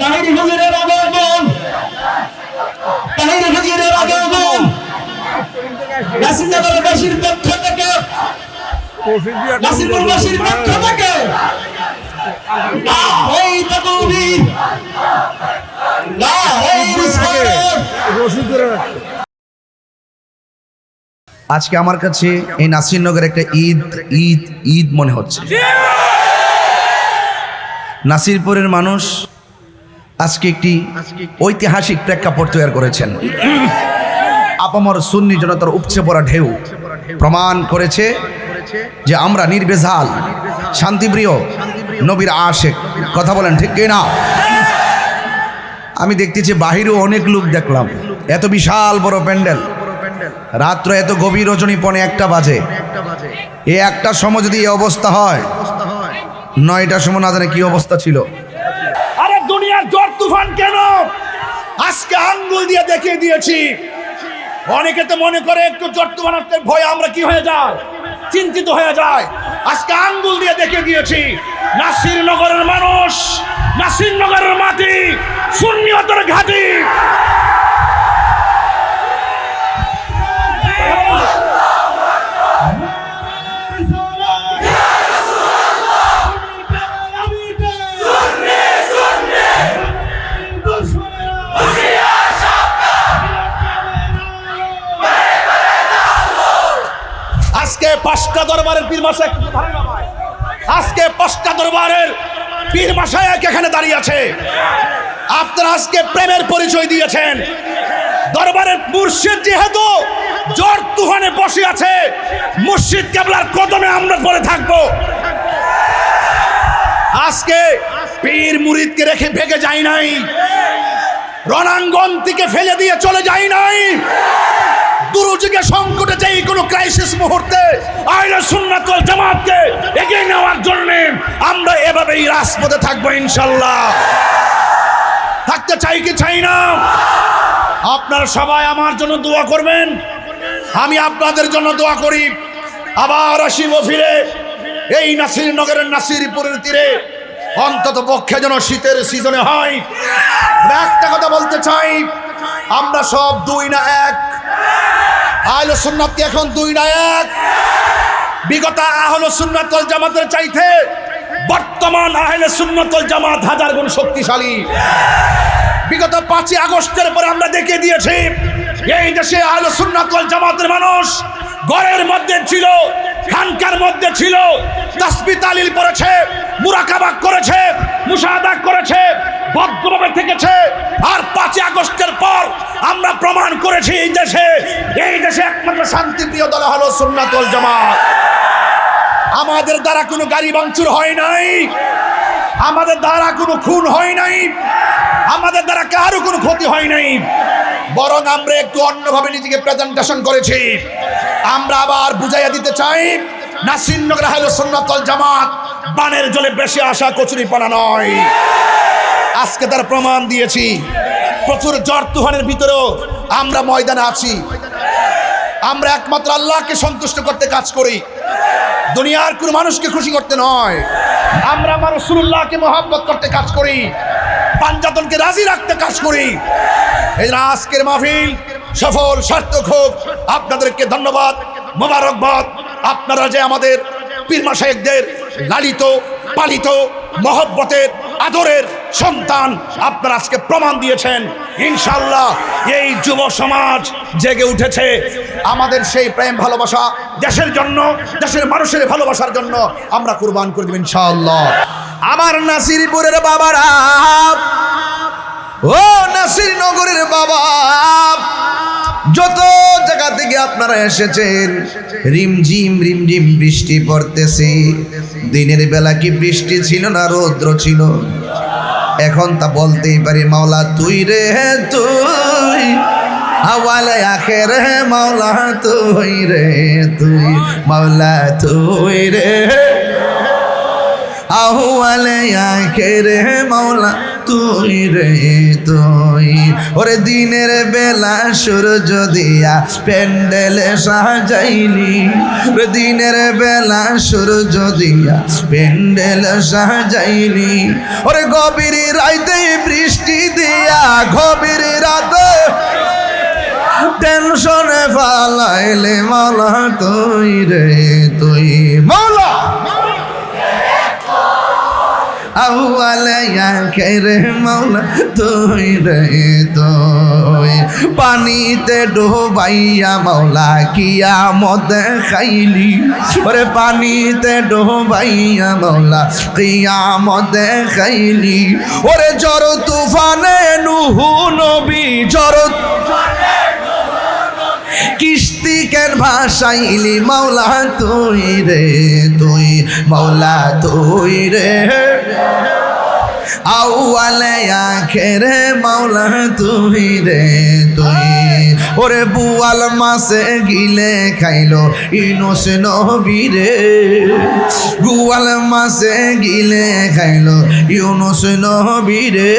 তাহির হুজুরের আগমন, তাহির হুজুরের আগমন নাসিরনগরবাসীর পক্ষ থেকে, নাসিরনগরবাসীর পক্ষ থেকে এই তাকবীর, এই রিসালাত। আজকে আমার কাছে এই নাসিরনগর একটা ঈদ ঈদ ঈদ মনে হচ্ছে। নাসিরপুরের মানুষ আজকে একটি ঐতিহাসিক প্রেক্ষাপট তৈরি করেছেন। আপামর সুন্নি জনতার উপচে পড়া ঢেউ প্রমাণ করেছে যে আমরা নির্ভেজাল, শান্তিপ্রিয়, নবীর আশেক। কথা বলেন ঠিক কি না? আমি দেখতেছি বাহিরেও অনেক লোক দেখলাম, এত বিশাল বড় প্যান্ডেল, রাত্র এত গভীর রজনী পৌনে 1টা বাজে। এই 1টার সময় যদি এই অবস্থা হয়, 9টার সময় না জানে কি অবস্থা ছিল। আরে দুনিয়ার ঝড় তুফান কেন? আজকে আঙ্গুল দিয়ে দেখিয়ে দিয়েছি। অনেকে তো মনে করে একটু ঝড় তুফান আসতে ভয় আমরা কি হয়ে যায়, চিন্তিত হয়ে যায়। আজকে আঙ্গুল দিয়ে দেখিয়ে দিয়েছি নাসিরনগরের মানুষ, নাসিরনগরের মাটি সুন্নিয়তের ঘাঁটি। আজকে 5টা দরবারের পীর মাশায়েখ, আজকে 5টা দরবারের পীর মাশায়েখ এখানে দাঁড়িয়ে আছে। আপনারা আজকে প্রেমের পরিচয় দিয়েছেন। দরবারের মুর্শিদ যেহেতু ঝড় তুফানে বসে আছে, মুর্শিদ কেবলার কদমে আমরা পড়ে থাকবো। আজকে পীর মুরিদকে রেখে ভেগে যায় নাই, রণাঙ্গন থেকে ফেলে দিয়ে চলে যায় নাই। দুরুযুগে সংকটে যেই কোনো ক্রাইসিস মুহূর্তে আহলে সুন্নাত ওয়াল জামাতকে এগিয়ে নেওয়ার জন্য আমরা এভাবেই রাজপথে থাকবো ইনশাআল্লাহ। থাকতে চাই কি চাই না? আপনারা সবাই আমার জন্য দোয়া করবেন, আমি আপনাদের জন্য দোয়া করি। আবার আসিব ফিরে এই নাসিরনগরের নাসিরপুরের তীরে, অন্তত পক্ষে যেন শীতের সিজনে হয়। একটা কথা বলতে চাই, আমরা সব 2 না 1। আহলে সুন্নাত কি এখন 2 না 1? বিগত আহলে সুন্নাত ওয়াল জামাতের চাইতে বর্তমান আহলে সুন্নাত ওয়াল জামাত 1000 গুণ শক্তিশালী। বিগত 5ই আগস্টের পরে আমরা দেখে দিয়েছি এই দেশে আহলে সুন্নাত ওয়াল জামাতের মানুষ ঘরের মধ্যে ছিল, খানকার মধ্যে ছিল, তাসবিহ তাহলিল পড়েছে, মুরাকাবা করেছে, মুশাহাদা করেছে, ভদ্রভাবে থেকেছে। আর 5ই আগস্টের পর আমরা প্রমাণ করেছি এই দেশে একমাত্র শান্তিপ্রিয় দল হলো সুন্নাত ওয়াল জামাত। আমাদের দ্বারা কোনো গাড়ি ভাঙচুর হয় নাই, আমাদের দ্বারা কোনো খুন হয় নাই, আমাদের দ্বারা কারো কোনো ক্ষতি হয় নাই। বরং আমরা একটু অন্যভাবে নিজেকে প্রেজেন্টেশন করেছি। আমরা আবার বুঝাইয়া দিতে চাই, নাসিরনগর আহলে সুন্নাত ওয়াল জামাত বানের জলে বেশি আসা কচুরিপানা নয়। আজকে তার প্রমাণ দিয়েছি। প্রচুর ঝড় তুফানের ভিতরেও আমরা ময়দানে আছি। আমরা একমাত্র আল্লাহকে সন্তুষ্ট করতে কাজ করি, দুনিয়ার কোনো মানুষকে খুশি করতে নয়। আমরা আমার রাসূলুল্লাহকে মহব্বত করতে কাজ করি, পাঞ্জাতনকে রাজি রাখতে কাজ করি। এই আজকের মাহফিল সফল সার্থক হোক। আপনাদেরকে ধন্যবাদ, মোবারকবাদ। আপনারা যে আমাদের পীর মাশায়েখদের লালিত পালিত মহব্বতের আদরের সন্তান, আপনারা আজকে প্রমাণ দিয়েছেন। ইনশাআল্লাহ এই যুব সমাজ জেগে উঠেছে। আমাদের সেই প্রেম ভালোবাসা দেশের জন্য, দেশের মানুষের ভালোবাসার জন্য আমরা কুরবান করে দেব ইনশাআল্লাহ। আমার নাসিরপুরের বাবারা, ও নাসিরনগরের বাবা, যত জায়গা থেকে আপনারা এসেছেন, রিমঝিম রিমঝিম বৃষ্টি পড়তেছে। দিনের বেলা কি বৃষ্টি ছিল না রৌদ্র ছিল? এখন তা বলতেই পারি, মাওলা তুই রে তুই, আওয়ালে আখের মাওলা তুই রে তুই, মাওলা তুই রে আওয়ালে আখের মাওলা তুই রে তুই। ওরে দিনের বেলা সূর্য দিয়া প্যান্ডেলে সাজাইলি, ওরে দিনের বেলা সূর্য দিয়া প্যান্ডেল সাজাইলি, ওরে গভীর রাইতে বৃষ্টি গভীর রাতে টেনশনে ফালাইলে মাওলা তুই রে তুই মাওলা আউয়ালে আখেরে মাওলা তুই রে তুই পানিতে ডুবাইয়া মাওলা কিয়ামত দেখাইলি ওরে পানিতে ডুবাইয়া মাওলা কিয়ামত দেখাইলি ওরে ঝড় তুফানে নূহ নবী ঝড় কিস্তি কেন ভাসাইলি মাওলা তুই রে তুই মাওলা তুই রে আউয়ালে আখেরে মাওলা তুই রে তুই ওরে বুয়াল মাসে গিলে খাইলো ইউনূস নবী রে বুয়াল মাসে গিলে খাইলো ইউনূস নবী রে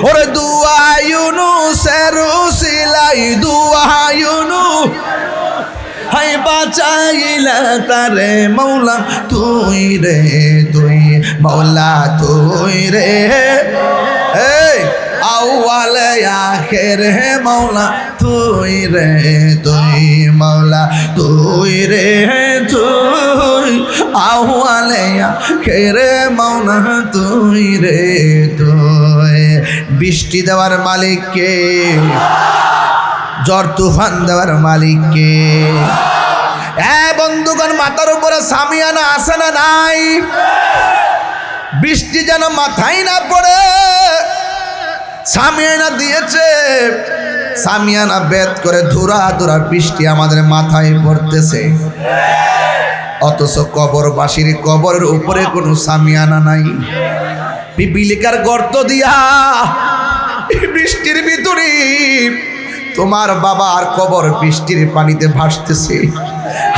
ওরে দুয়া ইউনূসের উসিলাই দুয়া ইউনূস হাই বাঁচাইলা তারে মাওলা তুই রে তুই মাওলা তুই রে এই আউয়ালে আখেরে মাওলা তুই রে তুই মাওলা তুই রে তুই আউয়ালে আখেরে মাওলা তুই রে তুই বৃষ্টি দেওয়ার মালিক কে ঝড় তুফান দেওয়ার মালিক কে বন্ধুগণ মাথার উপরে সামিয়ানা আছে না নাই বৃষ্টি যেন মাথায় না পড়ে সামিয়ানা দিয়েছে সামিয়ানা বেদ করে ধুরা ধুরা বৃষ্টি আমাদের মাথায় পড়তেছে অথচ কবরবাসীর কবরের উপরে কোনো সামিয়ানা নাই পিপিলিকার গর্ত দিয়া বৃষ্টির ভিতরে তোমার বাবার কবর বৃষ্টির পানিতে ভাসতেছে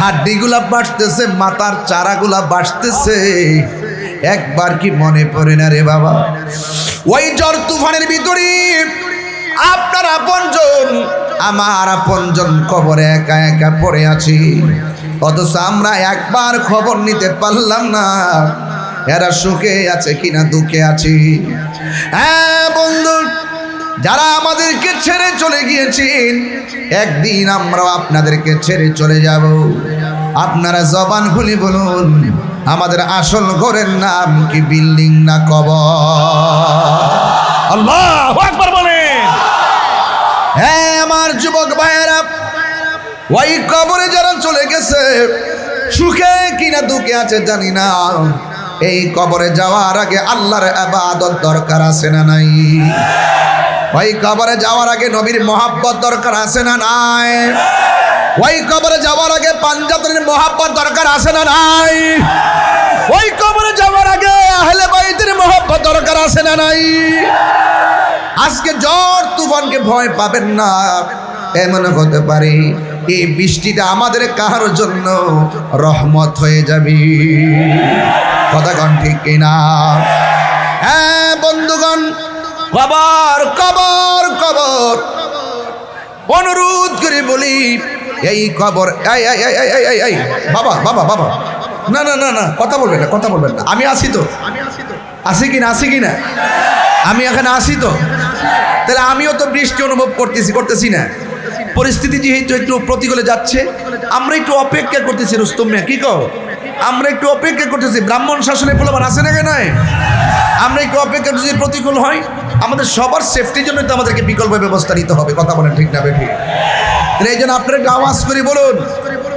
হাড্ডিগুলা ভাসতেছে মাথার চারাগুলা ভাসতেছে একবার কি মনে পড়ে না রে বাবা ওই ঝড় তুফানের ভিতরে আপনার আপনজন আমার আপনজন কবরে একা একা পড়ে আছি অথচ আমরা একবার খবর নিতে পারলাম না এরা সুখে আছে কিনা দুঃখে আছি হ্যাঁ বন্ধু যারা আমাদেরকে ছেড়ে চলে গিয়েছেন একদিন আমরাও আপনাদেরকে ছেড়ে চলে যাব আপনারা জবান খুলে বলুন আমাদের আসল ঘরের নাম কি বিল্ডিং না কবর আল্লাহু আকবার বলেন হ্যাঁ আমার যুবক ভাইয়েরা ওই কবরে যারা চলে গেছে সুখে কিনা দুঃখে আছে জানি না এই কবরে যাওয়ার আগে আল্লাহর ইবাদত দরকার আছে না নাই ওই কবরে যাওয়ার আগে নবীর মহাব্বত দরকার আছে না নাই ওই কবরে যাওয়ার আগে পাঞ্জাবের মহাব্বত দরকার আছে না নাই ওই কবরে যাওয়ার আগে আহলে বাইতের মহাব্বত দরকার আছে না নাই আজকে ঝড় তুফানকে ভয় পাবেন না এমন হতে পারে এই বৃষ্টিটা আমাদের কাহার জন্য রহমত হয়ে যাবে কথা কোন ঠিক কিনা হ্যাঁ বন্ধুগণ কবর কবর কবর অনুরোধ করে বলি এই কবর এই বাবা বাবা বাবা না না না না কথা বলবেন না কথা বলবেন না আমি আসি তো আসি কিনা আমি এখানে আসি তো তাহলে আমিও তো বৃষ্টি অনুভব করতেছি না পরিস্থিতি যেহেতু একটু প্রতিকূলে যাচ্ছে আমরা একটু অপেক্ষা করতেছি রুস্তম মিয়া কি কও আমরা একটু অপেক্ষা করতেছি ব্রাহ্মণ শাসনের প্রলোভন আছে না কেন আমরা একটু অপেক্ষা যদি প্রতিকূল হয় আমাদের সবার সেফটির জন্য তো আমাদেরকে বিকল্প ব্যবস্থা নিতে হবে কথা বলেন ঠিক না বেঠিক তাহলে এই জন্য আপনারা একটু আওয়াজ করে বলুন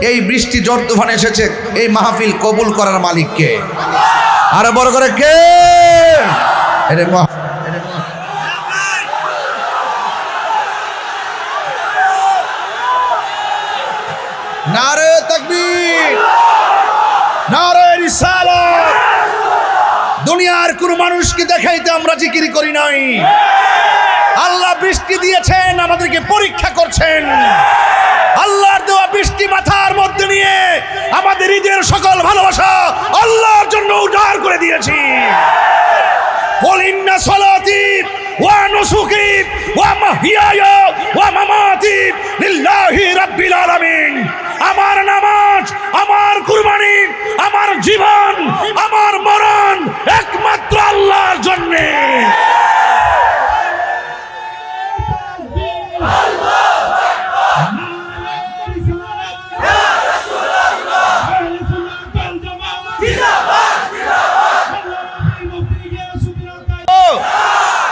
এই বৃষ্টি ঝড় তুফান এসেছে এই মাহফিল কবুল করার মালিক কে আরো বড় করে কে এটা নারে তাকবীর নারে রিসালাত দুনিয়ার কোন মানুষকে দেখাইতে আমরা জিকির করি নাই আল্লাহ বৃষ্টি দিয়েছেন আমাদেরকে পরীক্ষা করছেন আল্লাহর দেওয়া বৃষ্টি মাথার মধ্যে নিয়ে আমাদের হৃদয়ের সকল ভালোবাসা আল্লাহর জন্য উজাড় করে দিয়েছি কুল ইন্না সালাতি ওয়া নুসুকি ওয়া মাহইয়ায়া ওয়া মামাতি লিল্লাহি রাব্বিল আলামিন আমার নামাজ আমার কুরবানি আমার জীবন আমার মরণ একমাত্র আল্লাহর জন্য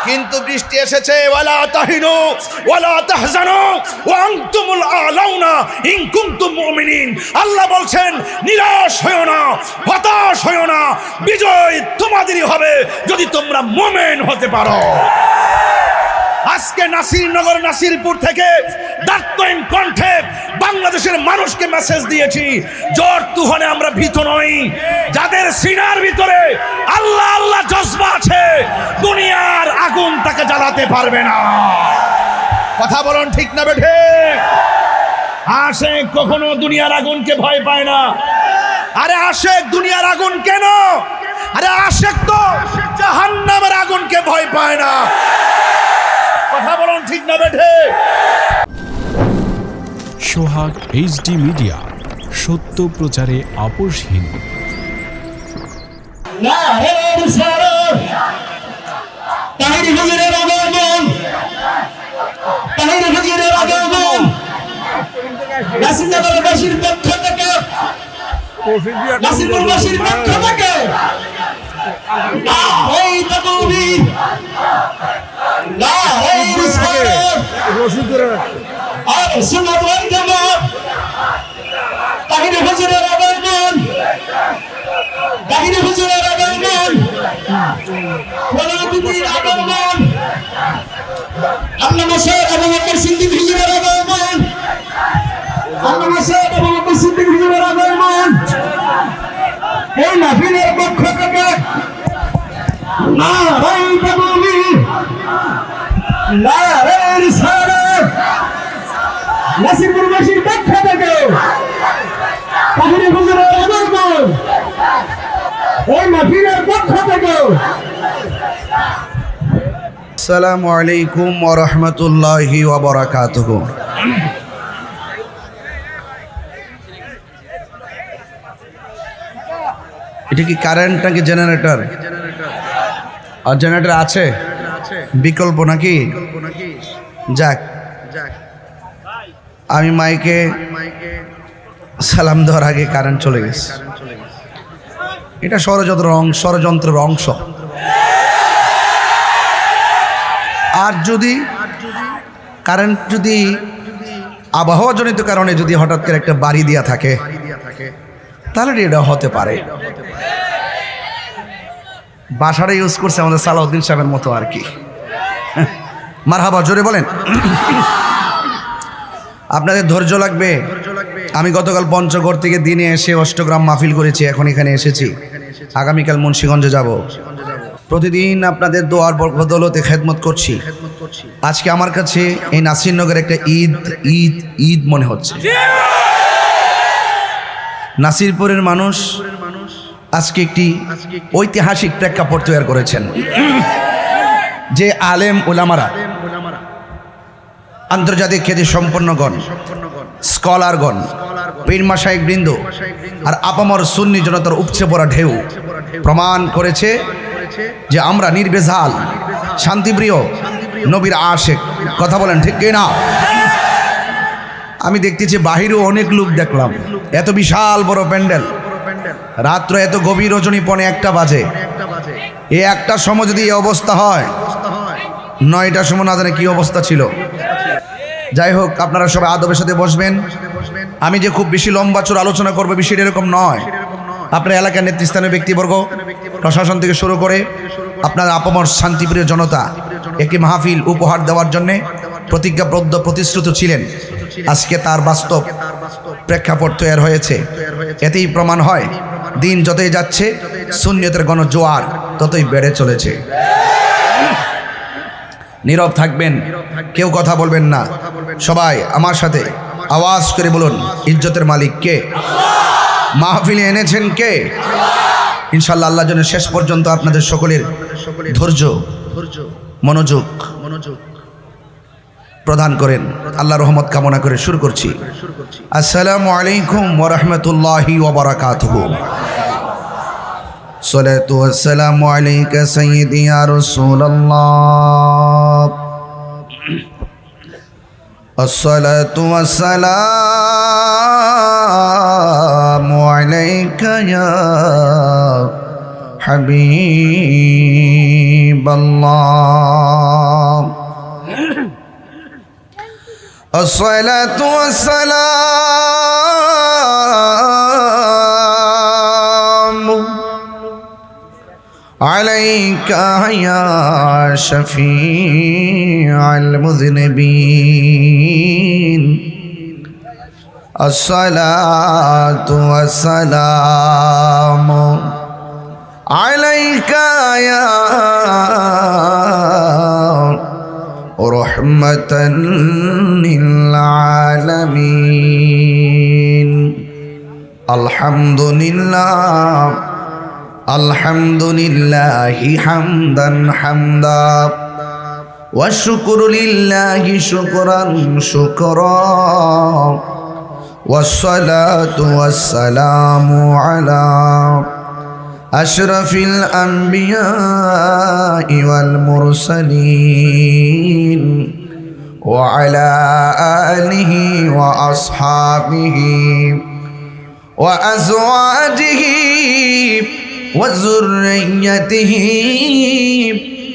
কিন্তু বৃষ্টি এসেছে ওয়ালা তাহিনু ওয়ালা তাহজানু ওয়া আনতুমুল আলাউনা ইন কুনতুম মুমিনিন। আল্লাহ বলছেন নিরাশ হয়ো না, হতাশ হয়ো না, বিজয় তোমাদেরই হবে যদি তোমরা মুমিন হতে পারো। আজকে নাসিরনগর নাসিরপুর থেকে দার্তহীন কণ্ঠে বাংলাদেশের মানুষকে মেসেজ দিয়েছি, জ্বর তুফানে আমরা ভীত নই। যাদের সিনার ভিতরে আল্লাহ আল্লাহ জজবা আছে, দুনিয়ার আগুন তাকে জ্বালাতে পারবে না। কথা বলুন ঠিক না বেঠে? আশেক কখনো দুনিয়ার আগুনকে ভয় পায় না। আরে আশেক দুনিয়ার আগুন কেন? আরে আশেক তো জাহান্নামের আগুনকে ভয় পায় না। কথা বলুন ঠিক না বেঠে? সোহাগ এইচডি মিডিয়া, সত্য প্রচারে আপোষহীন। নারায়ণ সারর তাহির হুজুরের আগমন, তাহির হুজুরের আগমন নাসিরনগরবাসীর পক্ষ থেকে, নাসিরপুরবাসীর পক্ষ থেকে এই তাকবীর, নারায়ণ সারর আর সুন্নাত ওয়াল জামাত তাহির হুজুরের আগমন, তাহির হুজুরের আগমন, প্রধানমন্ত্রীর আগমন, আল্লামা সাহেব আবু বকর সিদ্দিক হুজুরের আগমন, আল্লামা সাহেব আবু বকর সিদ্দিক হুজুরের আগমন এই মাহফিলের পক্ষ থেকে নারায়ণ তাকবীর, নারায়ণ সারর নাসিরপুরবাসীর পক্ষ থেকে তাহির হুজুরের আগমন এই মাহফিলের পক্ষ থেকে। আসসালামু আলাইকুম ওয়া রাহমাতুল্লাহি ওয়া বারাকাতুহু। এটা কি কারেন্ট নাকি জেনারেটর? আর জেনারেটর আছে বিকল্প নাকি? যাক, আমি মাইকে সালাম দেওয়ার আগে কারেন্ট চলে গেছে। এটা ষড়যন্ত্রের অংশ। আর যদি কারেন্ট যদি আবহাওয়াজনিত কারণে যদি হঠাৎ করে একটা বাড়ি দেওয়া থাকে তাহলে এটা হতে পারে। বাসাটা ইউজ করছে আমাদের সালাউদ্দিন সাহেবের মতো আর কি। মারহাবা, জোরে বলেন। আপনাদের ধৈর্য লাগবে। আমি গতকাল পঞ্চগড় থেকে দিনে এসে অষ্টগ্রাম মাহফিল করেছি, এখন এখানে এসেছি। আগামীকাল মুন্সিগঞ্জে যাব। প্রতিদিন আপনাদের দোয়ার বদৌলতে খেদমত করছি। আজকে আমার কাছে এই নাসিরনগর একটা ঈদ ঈদ ঈদ মনে হচ্ছে। নাসিরপুরের মানুষ আজকে একটি ঐতিহাসিক প্রেক্ষাপট তৈরি করেছেন। যে আলেম উলামারা, আন্তর্জাতিক খ্যাতি সম্পন্নগণ, স্কলারগণ, পীর মাশায়েখ বৃন্দ আর আপামর সুন্নি জনতার উপচে পড়া ঢেউ প্রমাণ করেছে যে আমরা নির্বেজাল, শান্তিপ্রিয়, নবীর আশেক। কথা বলেন ঠিক কিনা? আমি দেখতেছি বাহিরেও অনেক লোক দেখলাম। এত বিশাল বড় প্যান্ডেল, রাত্র এত গভীর রজনী পৌনে 1টা বাজে। এই 1টার সময় যদি এই অবস্থা হয়, 9টার সময় না জানে কি অবস্থা ছিল। যাই হোক, আপনারা সবাই আদবের সাথে বসবেন। আমি যে খুব বেশি লম্বা চোর আলোচনা করবো বিষয়টা এরকম নয়। আপনার এলাকার নেতৃস্থানীয় ব্যক্তিবর্গ, প্রশাসন থেকে শুরু করে আপনার আপামর শান্তিপ্রিয় জনতা একটি মাহফিল উপহার দেওয়ার জন্যে প্রতিজ্ঞাবদ্ধ প্রতিশ্রুত ছিলেন। আজকে তার বাস্তব প্রেক্ষাপট তৈরি হয়েছে। এতেই প্রমাণ হয় দিন যতই যাচ্ছে সুন্নিয়তের গণজোয়ার ততই বেড়ে চলেছে। নীরব থাকবেন, কেউ কথা বলবেন না। সবাই আমার সাথে আওয়াজ করে বলুন, ইজ্জতের মালিক কে? মাহফিলে এনেছেন কে? ইনশাআল্লাহ আল্লাহ যেন শেষ পর্যন্ত আপনাদের সকলের ধৈর্য মনোযোগ প্রদান করেন। আল্লাহ রহমত কামনা করে শুরু করছি। আসসালামু আলাইকুম ওয়া রাহমাতুল্লাহি ওয়া বারাকাতুহু। সালাতু ওয়াসসালামু আলাইকা সাইয়্যিদি ইয়া রাসূলুল্লাহ। আসসালাতু ওয়াসসালামু আলাইকা ইয়া হাবিবাল্লাহ الصلاة والسلام عليك يا شفيع المذنبين الصلاة والسلام عليك يا رحمة للعالمين الحمد لله الحمد لله حمدا حمدا والشكر لله شكرا شكرا والصلاة والسلام على أشرف الأنبياء والمرسلين وعلى آله وأصحابه وأزواجه وذريته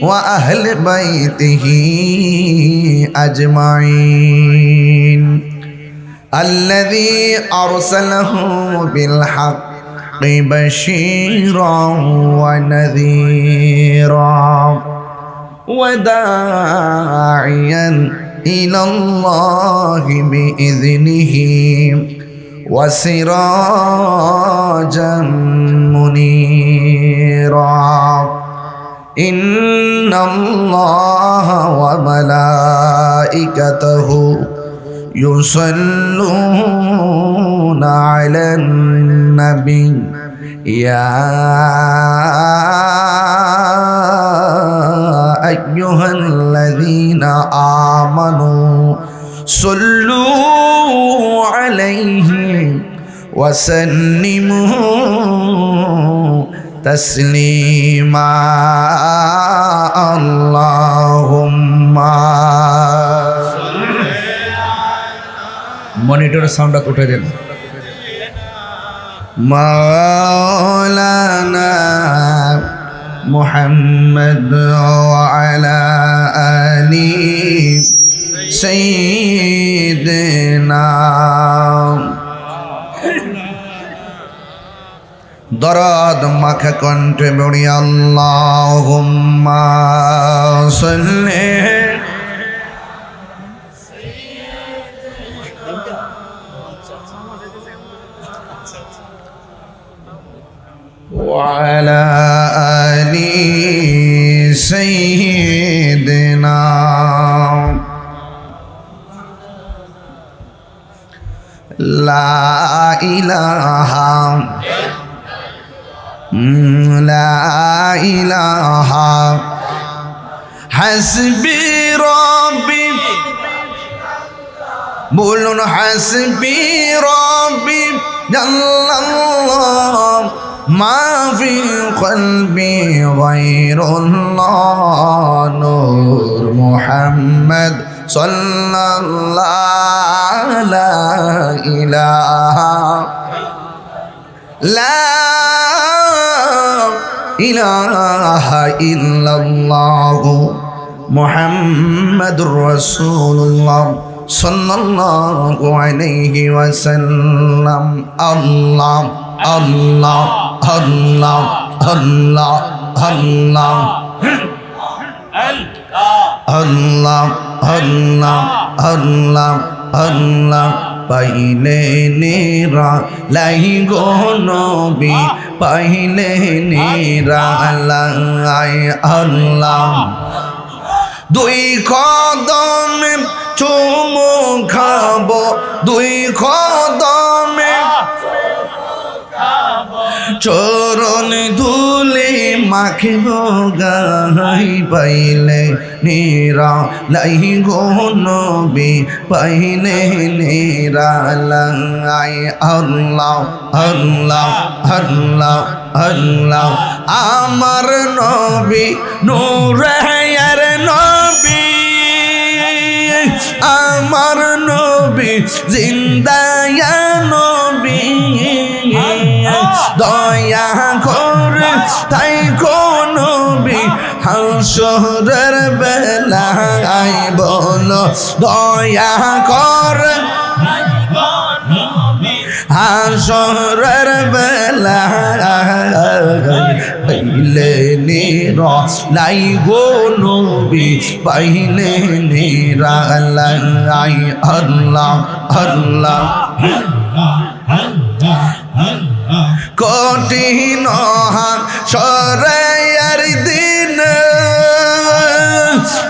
وأهل بيته أجمعين الذي أرسله بالحق بشيرا ونذيرا وداعيا إلى الله بإذنه وسراجا منيرا إن الله وملائكته يصلون على النبي يا أيها الذين آمنوا صلوا عليه وسلموا تسليما اللهم মনিটর সাউন্ডটা উঠে দেন মাওলানা মুহাম্মদ ওয়া আলা আলি সাইয়্যিদিনা দরদ মাখা কণ্ঠে বলি আল্লাহুম্মা সাল্লি وعلى آل سيدنا لا إله حسبي ربي بولون حسبي ربي جل الله ما في قلبي غير الله نور محمد صلى الله لا إله إلا الله محمد رسول الله صلى الله عليه وسلم الله الله الله الله الله الله الله الله الله পাইলে নিরা লাই গো নবী পাইলে নিরা লাই আল্লাহ দুই কদমে চুমু খাবো দুই কদমে চরণ ধুলে মাখিব গাই পাইলে নিরা লাই গো নবী পাইলে নিরা লাই আল্লাহ আল্লাহ আল্লাহ আল্লাহ আমার নবী নূরের নবী আমার নবী জিন্দা নবী দয়া করে তাই হাসরের বেলায় বলো দয়া কর হাসরের বেলায় পাইলে নিরালাই গো নবী পাইলে নিরালাই আল্লাহ আল্লাহ কঠিন হাসরের দিন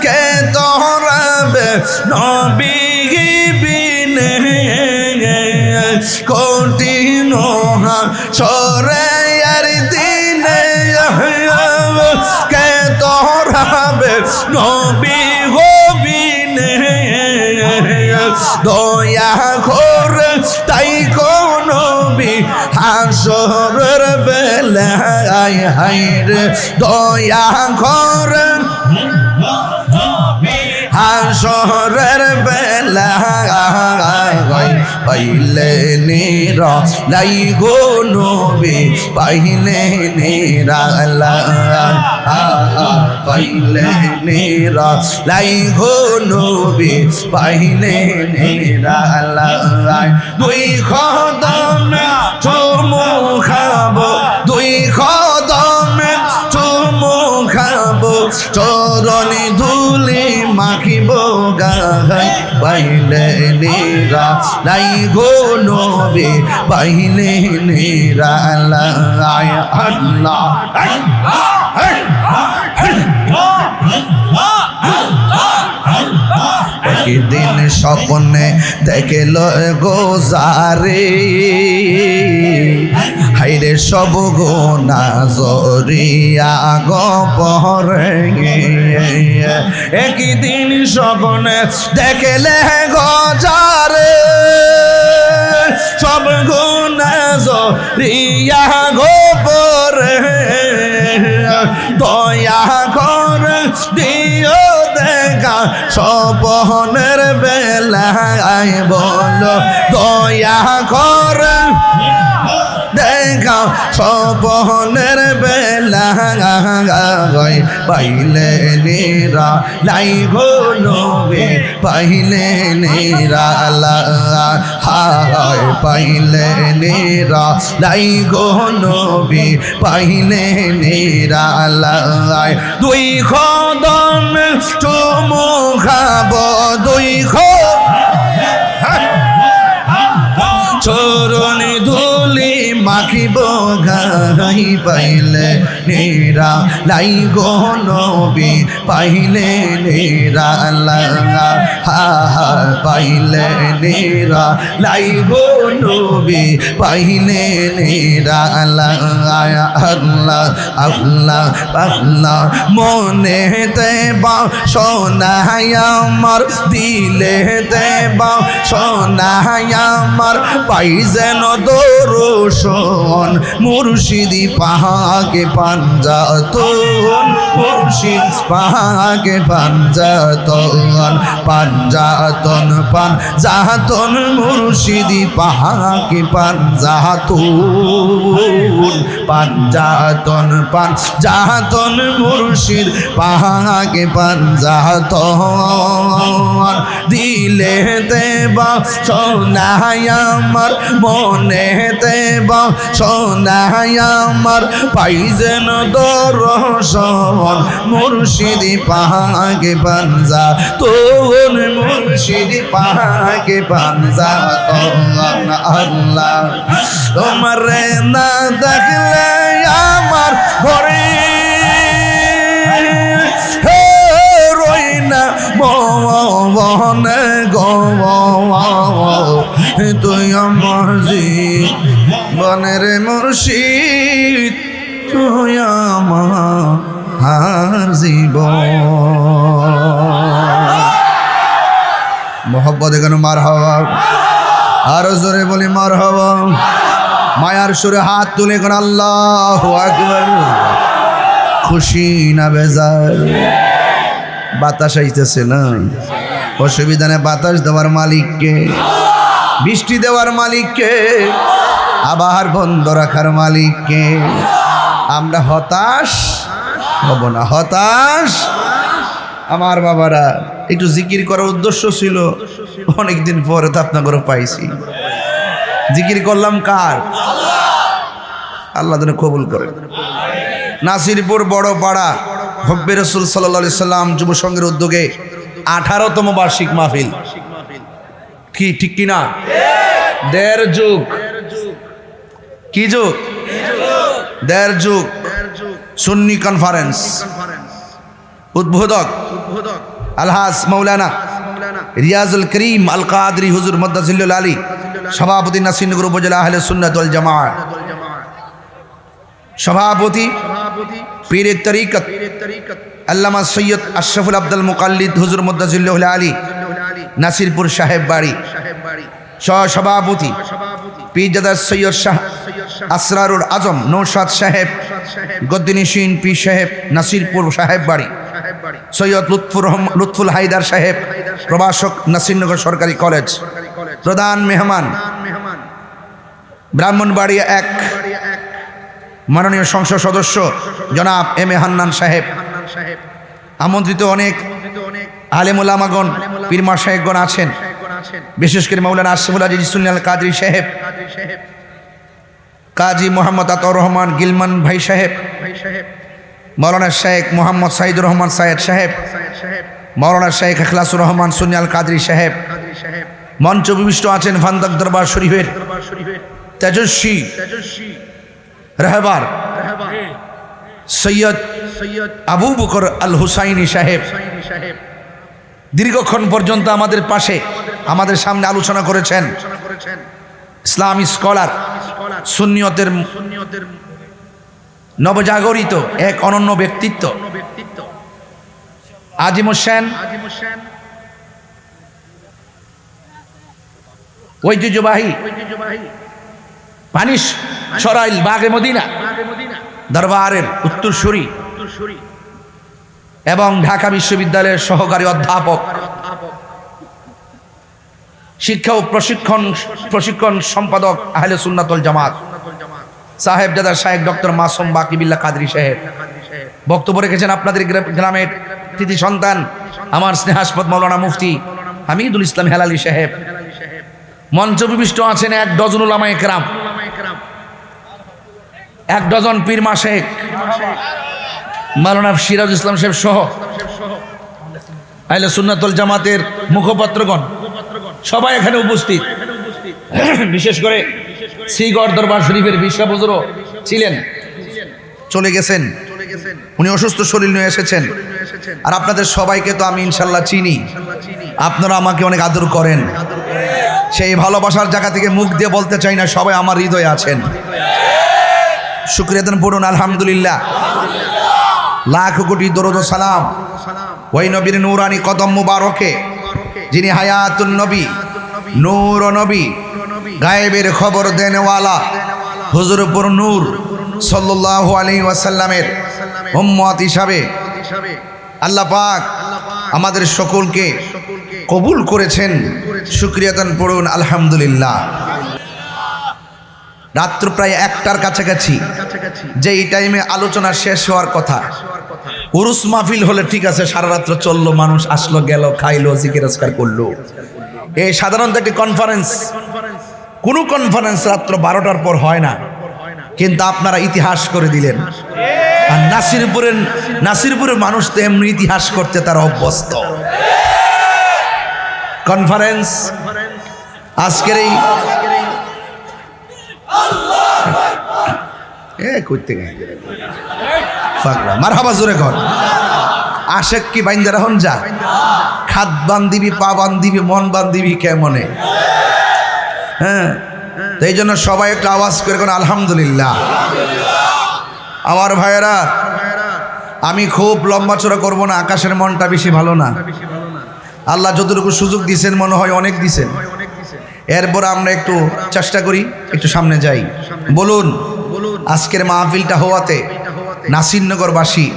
কে তোরাবে নবী বিনে কঠিন হাসরের দিন কে তোরাবে নবী বিনে দয়া করে তাই কোন নবী হাসরের বেলায় হায়রে দয়া করে হাসরের বেলায় পাইলে নিরালাই গো নবী পাইলে নিরালাই পাইলে নিরালাই গো নবী পাইলে নিরালাই দুই কদমে চুমু খাবো দুই কদমে চুমু খাবো চরণে ধুলি মাখিব গায় পাইলে নিরালাই গো নবী পাইলে নিরালাই আল্লাহ একদিন স্বপ্নে দেখল গোজারে হাইরে সব গোনা জরিয়া গপরে একদিন স্বপ্নে দেখলে গোজারে সব গোনা জরিয়া গপরে দয়া করে দিও দেখা স্বপ্নের বেলায় বলো দয়া করে দেখা স্বপ্নের বেলায় পাইলে নিরালাই গো নবী পাইলে নিরালাই হায় পাইলে নিরালাই গো নবী পাইলে নিরালাই দুই কদম চুমু খাবো দুই চরণে ধুলি মাখিব গাই পাইলে নিরালাই গো নবী পাইলে নিরালাই পাইলে নিরালাই গো নবী পাইলে নিরালাই আল্লাহ আল্লাহ আল্লাহ মনেতে বা সোনাই আমার দিলেতে বা সোনাই আমার পাই যেন দর্শন মুর্শিদি পাহাকে পাঞ্জাতন মুর্শিদ পাহাকে পাঞ্জাতন পাঞ্জাতন পাঞ্জাতন মুর্শিদি পাহাকে পাঞ্জাতন পাঞ্জাতন পাঞ্জাতন মুর্শিদ পাহাকে পাঞ্জাতন দিলেতে বা সোনাই আমার মনেতে বা সোনাই আমার পাই যেন দর্শন মুর্শিদি পাহাকে পাঞ্জাতন মুর্শিদি পাহাকে পাঞ্জাতন আল্লাহ তোমারে না দেখলে আমার ঘরে রই না বনে গো তুই আমার জীবনের মুর্শিদ তুই আমার জীবন মোহব্বত এখানে মার হওয়া আরো জোরে বলি মার হওয়া মায়ার সুরে হাত তুলে কোন আল্লাহু আকবার খুশি না বেজার বাতাস আইতেছে না অসুবিধা নেই বাতাস দেওয়ার মালিককে বৃষ্টি দেওয়ার মালিককে আবার বন্ধ রাখার মালিককে আমরা হতাশ হব না হতাশ। আমার বাবারা, একটু জিকির করার উদ্দেশ্য ছিল, অনেকদিন পরে তো আপনাকে পাইছি। জিকির করলাম কার? আল্লাহ যেন কবুল করেন। নাসিরপুর বড় পাড়া হব্বে রসুল সাল্লাল্লাহু আলাইহি সাল্লাম যুব সংঘের উদ্যোগে 18তম বার্ষিক মাহফিল। কি ঠিক কিনা? দেড় যুগ। কি যুগ? দেড় যুগ সুন্নি কনফারেন্স। উদ্বোধক আলহাজ মৌলানা রিয়াজুল করিম আল কাদরি হুজুর মদ্দাজিল্লুল আলী, সভাপতি নাসিরনগর উপজেলা আহলে সুন্নাত ওয়াল জামাআত, সভাপতি পীরের তরিকত আল্লামা সৈয়দ আশরাফুল আব্দুল মুকাল্লিদ হুজুর মদ্দাজিল্লুল আলী নাসিরপুর সাহেব বাড়ি, সহসভাপতি পীরজাদা সৈয়দ শাহ আসরারুল আজম নৌশাদ সাহেব গদ্দিনিশিন পীর সাহেব নাসিরপুর সাহেব বাড়ি, সৈয়দ লুৎফুল হায়দার সাহেব প্রভাষক নাসিরনগর সরকারি কলেজ। প্রধান মেহমান ব্রাহ্মণবাড়িয়া 1 মাননীয় সংসদ সদস্য জনাব এম এ হান্নান সাহেব। আমন্ত্রিত অনেক আলেম ওলামাগণ, পীর মাশায়েখগণ আছেন, বিশেষ করে মৌলানা আশরাফুল আজিজ সুন্নি আল কাদরি সাহেব, কাজী মোহাম্মদ আতাউর রহমান গিলমান ভাই সাহেব, মৌলানা শেখ মোহাম্মদ সাইদুর রহমান সায়েদ সাহেব, মৌলানা শেখ ইখলাসুর রহমান সুন্নি আল কাদরি সাহেব। মঞ্চ বিশিষ্ট আছেন ফান্দক দরবার শরীফের তেজস্বী রাহবার সৈয়দ আবু বকর আল হুসাইনি সাহেব। দীর্ঘক্ষণ পর্যন্ত আমাদের পাশে, আমাদের সামনে আলোচনা করেছেন ইসলামী স্কলার, সুন্নিয়তের নবজাগরিত এক অনন্য ব্যক্তিত্ব আজিম হোসেন, ঐতিহ্যবাহী পানিশ সরাইল বাগে মদিনা দরবারের উত্তরসূরি এবং ঢাকা বিশ্ববিদ্যালয়ের সহকারী অধ্যাপক, শিক্ষা ও প্রশিক্ষণ সম্পাদক আহলে সুন্নাত ওয়াল জামাত সাহেবজাদা শায়েখ ডক্টর মাসুম বাকি বিল্লাহ কাদরি সাহেব। বক্তব্য রেখেছেন আপনাদের গ্রামের কৃতি সন্তান আমার স্নেহাস্পদ মৌলানা মুফতি হামিদুল ইসলাম হেলালি সাহেব। মঞ্চ বিশিষ্ট আছেন 1 ডজন উলামায়ে কেরাম, 1 ডজন পীর মাশায়েখ, মাওলানা সিরাজুল ইসলাম সাহেব সহ আহলে সুন্নাত ওয়াল জামাতের মুখপাত্রগণ সবাই এখানে উপস্থিত। বিশেষ করে শ্রীগড় দরবার শরীফের বিশা হুজুরও ছিলেন, চলে গেছেন, উনি অসুস্থ শরীর নিয়ে এসেছেন। আর আপনাদের সবাইকে তো আমি ইনশাল্লাহ চিনি, আপনারা আমাকে অনেক আদর করেন। সেই ভালোবাসার জায়গা থেকে মুখ দিয়ে বলতে চাই না, সবাই আমার হৃদয়ে আছেন। শুকরিয়া দেন পড়ুন আলহামদুলিল্লাহ। লাখ কোটি দরুদ ও সালাম ওই নবীর নূরানি কদম মুবারকে, যিনি হায়াতুন নবী, নূর নবী, গায়েবের খবর দেনওয়ালা, হুজুরপুর নূর সাল্লাল্লাহু আলাইহি ওয়াসাল্লামের উম্মত হিসাবে আল্লাহ পাক আমাদের সকলকে কবুল করেছেন। শুকরিয়া দান পড়ুন আলহামদুলিল্লাহ। রাত্র প্রায় 1টার কাছাকাছি, যে এই টাইমে আলোচনা শেষ হওয়ার কথা। উরুস মাহফিল হলে ঠিক আছে, সারা রাত্র চললো, মানুষ আসলো গেল, খাইলো, জিকির আজকার করলো। এই সাধারণত একটি কনফারেন্স, কোনো কনফারেন্স রাত্র 12টার পর হয় না, কিন্তু আপনারা ইতিহাস করে দিলেন। আর নাসিরপুরের মানুষ তো এমনি ইতিহাস করতে তারা অভ্যস্ত। কনফারেন্স আজকের এই মারহাবা জোরে কর। আশেক কি বাইন্দা হন যা, খাত বান্দিবি, পা বান্দিবি, মন বান্দিবি কেমনে? হ্যাঁ, তো এই জন্য সবাই একটু আওয়াজ করে কোন আলহামদুলিল্লাহ। আমার ভাইয়েরা, আমি খুব লম্বা চড়া করবো না, আকাশের মনটা বেশি ভালো না। আল্লাহ যতটুকু সুযোগ দিয়েছেন মনে হয় অনেক দিয়েছেন। এরপর আমরা একটু চেষ্টা করি, একটু সামনে যাই। বলুন, আজকের মাহফিলটা হওয়াতে নাসিরনগরবাসী,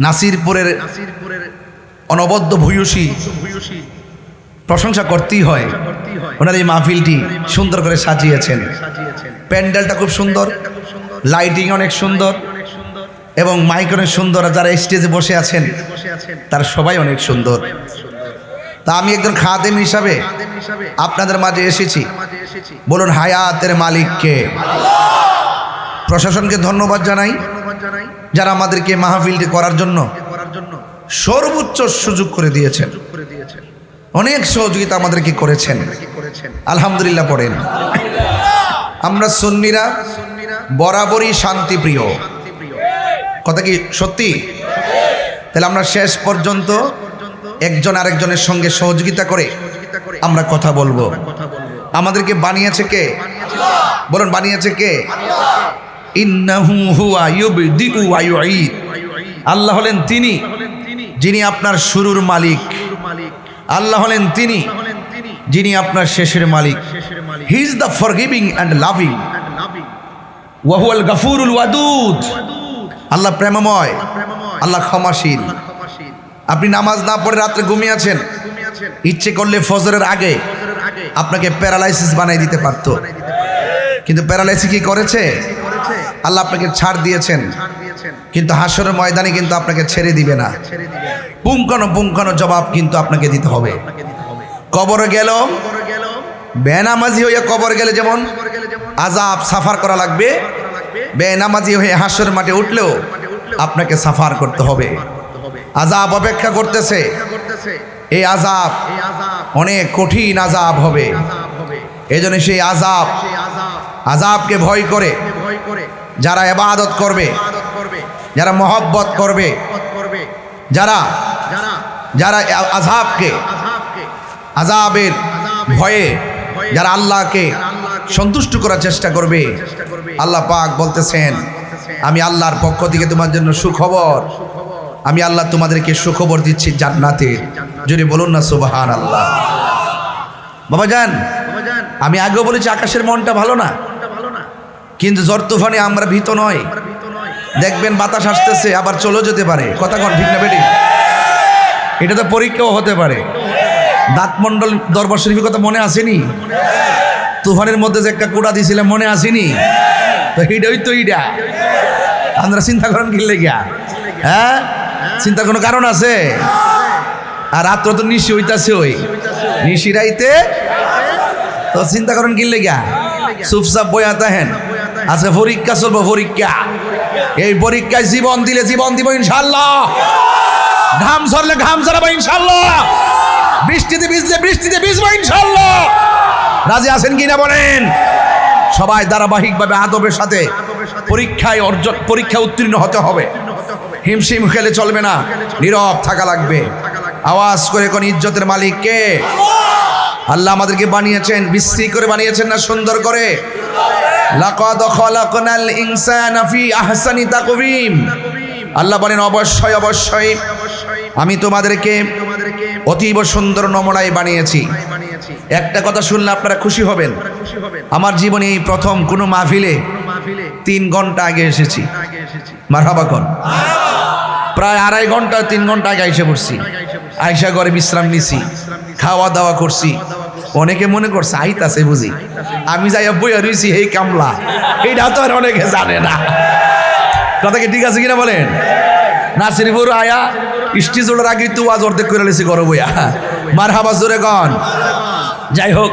নাসিরপুরের অনবদ্য ভূয়সী প্রশংসা করতেই হয়। ওনার এই মাহফিলটি সুন্দর করে সাজিয়েছেন, প্যান্ডেলটা খুব সুন্দর, লাইটিং অনেক সুন্দর, এবং মাইক অনেক সুন্দর, যারা স্টেজে বসে আছেন তারা সবাই অনেক সুন্দর। তা আমি একজন খাদেম হিসাবে আপনাদের মাঝে এসেছি। বলুন হায়াতের মালিককে। প্রশাসনকে ধন্যবাদ জানাই যারা আমাদেরকে মাহফিলটি করার জন্য সর্বোচ্চ সুযোগ করে দিয়েছেন, অনেক সহযোগিতা আমাদেরকে করেছেন, আলহামদুলিল্লাহ পড়েন। আমরা সুন্নিরা বরাবরই শান্তিপ্রিয়, কথা কি সত্যি? তাহলে আমরা শেষ পর্যন্ত একজন আরেকজনের সঙ্গে সহযোগিতা করে আমরা কথা বলবো। আমাদেরকে বানিয়েছে কে? বলুন বানিয়েছে কে? ইন্নাহু হুয়া ইউবদিউ ওয়া ইউঈদ। আল্লাহ হলেন তিনি যিনি আপনার শুরুর মালিক, আল্লাহ হলেন তিনি যিনি আপনার শেষের মালিক। He is the forgiving and loving ওয়া হুয়াল গাফুরুল ওয়াদুদ। আল্লাহ প্রেমময়, আল্লাহ ক্ষমাশীল। আপনি নামাজ না পড়ে রাত্রে ঘুমিয়ে আছেন, ইচ্ছে করলে ফজরের আগে আপনাকে প্যারালাইসিস বানাই দিতে পারত, কিন্তু প্যারালাইসিস কি করেছে? আল্লাহ আপনাকে ছাড় দিয়েছেন, কিন্তু হাসরের ময়দানে কিন্তু আপনাকে ছেড়ে দিবে না। পুঙ্খানো জবাব কিন্তু আপনাকে দিতে হবে। কবরে গেল বেনামাজি হইয়া কবর গেলে যেমন আযাব সাফার করা লাগবে, বেনামাজি হয়ে হাসরের মাঠে উঠলেও আপনাকে সাফার করতে হবে। আযাব অপেক্ষা করতেছে, এই আযাব অনেক কঠিন আযাব হবে। এই জন্য সেই আযাবকে ভয় করে যারা ইবাদত করবে, যারা মহব্বত করবে, যারা আযাবের ভয়ে যারা আল্লাহকে সন্তুষ্ট করার চেষ্টা করবে, আল্লাহ পাক বলতেছেন আমি আল্লাহর পক্ষ থেকে তোমার জন্য সুখবর, আমি আল্লাহ তোমাদেরকে সুখবর দিচ্ছি জান্নাতের। যদি বলুন না সুবহানাল্লাহ। বাবা যান, আমি আগেও বলেছি আকাশের মনটা ভালো না, কিন্তু ঝড় তুফানে আমরা ভীত নয়। দেখবেন বাতাস আসতেছে, আবার চলে যেতে পারে, কথা কোন ঠিক না বেটি? এটা তো পরীক্ষাও হতে পারে। দাঁতমন্ডল দরবার শরীফের কথা মনে আসেনি? তুফানের মধ্যে যে একটা কুড়া দিয়েছিলাম মনে আসেনি? তো এইটাই তো এইটা আমরা চিন্তা করেন কিনলে গিয়া, হ্যাঁ চিন্তার কোনো কারণ আছে? আর রাত্র তো নিশি হইতাছে, ওই নিশি রাইতে তো চিন্তা করেন কিনলে গিয়া চুপচাপ বইয়া তাহেন। আজকে পরীক্ষা চলবো, পরীক্ষা। এই পরীক্ষায় জীবন দিলে জীবন দিব ইনশাআল্লাহ, ঘাম ঝরলে ঘাম ঝরাবো ইনশাআল্লাহ, বৃষ্টিতে ভিজলে বৃষ্টিতে ভিজবো ইনশাআল্লাহ। রাজি আছেন কিনা বলেন? সবাই ধারাবাহিকভাবে আদবের সাথে পরীক্ষা উত্তীর্ণ হতে হবে। হিমশিম খেলে চলবে না, নীরব থাকা লাগবে। আওয়াজ করে কোন ইজ্জতের মালিক কে? আল্লাহ আমাদেরকে বানিয়েছেন, বিশ্রী করে বানিয়েছেন না সুন্দর করে? লাকাদ খালাকনাল ইনসানা ফি আহসানি তাকওয়িম। আল্লাহ বলেন অবশ্যই অবশ্যই আমি তোমাদেরকে অতীব সুন্দর নমুনায় বানিয়েছি। একটা কথা শুনলে আপনারা খুশি হবেন, আমার জীবনে এই প্রথম কোনো মাহফিলে 3 ঘন্টা আগে এসেছি। মারহাবা কোন? প্রায় 2.5 ঘন্টা 3 ঘন্টা আগে এসে পড়ছি। আয়সা ঘরে বিশ্রাম নিছি, খাওয়া দাওয়া করছি। অনেকে মনে করছে আইতাছে বুঝি, আমি যাইয়া বইয়া রইছি এই কামলা, এইটা তো আর অনেকে জানে না। কথা কি ঠিক আছে কিনা বলেন? নাসিরপুর আয়া স্টেজ ওঠার আগে তো আজ অর্ধেক করে লেছি ঘরে বইয়া। মারহাবা জোরে গন। যাই হোক,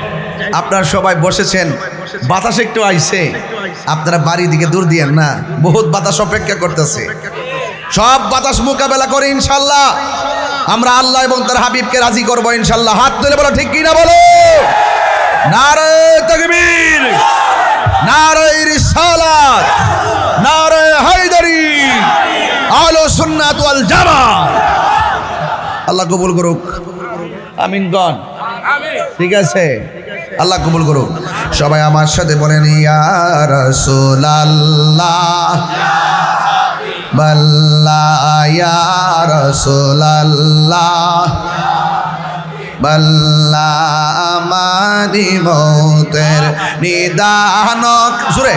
আপনারা সবাই বসেছেন, বাতাস একটু আইছে, আপনারা বাড়ির দিকে দূর দিয়েন না, বহুত বাতাস অপেক্ষা করতেছে। সব বাতাস মোকাবেলা করে ইনশাল্লাহ আমরা আল্লাহ এবং তার হাবিবকে রাজি করবো ইনশাল্লাহ। হাত তুলে বলো ঠিক কিনা বলো। নারে তাকবীর, নারে রিসালাত, নারে হায়দারি, আহলে সুন্নাত ওয়াল জামাত। আল্লাহ কবুল করুক, আমিন গন। ঠিক আছে, আল্লাহ কবুল করুক। সবাই আমার সাথে বলেন ইয়া রাসূলুল্লাহ বাল্লা ইয়া রাসূলুল্লাহ বাল্লা আমারি মৌতের নিদান সুরে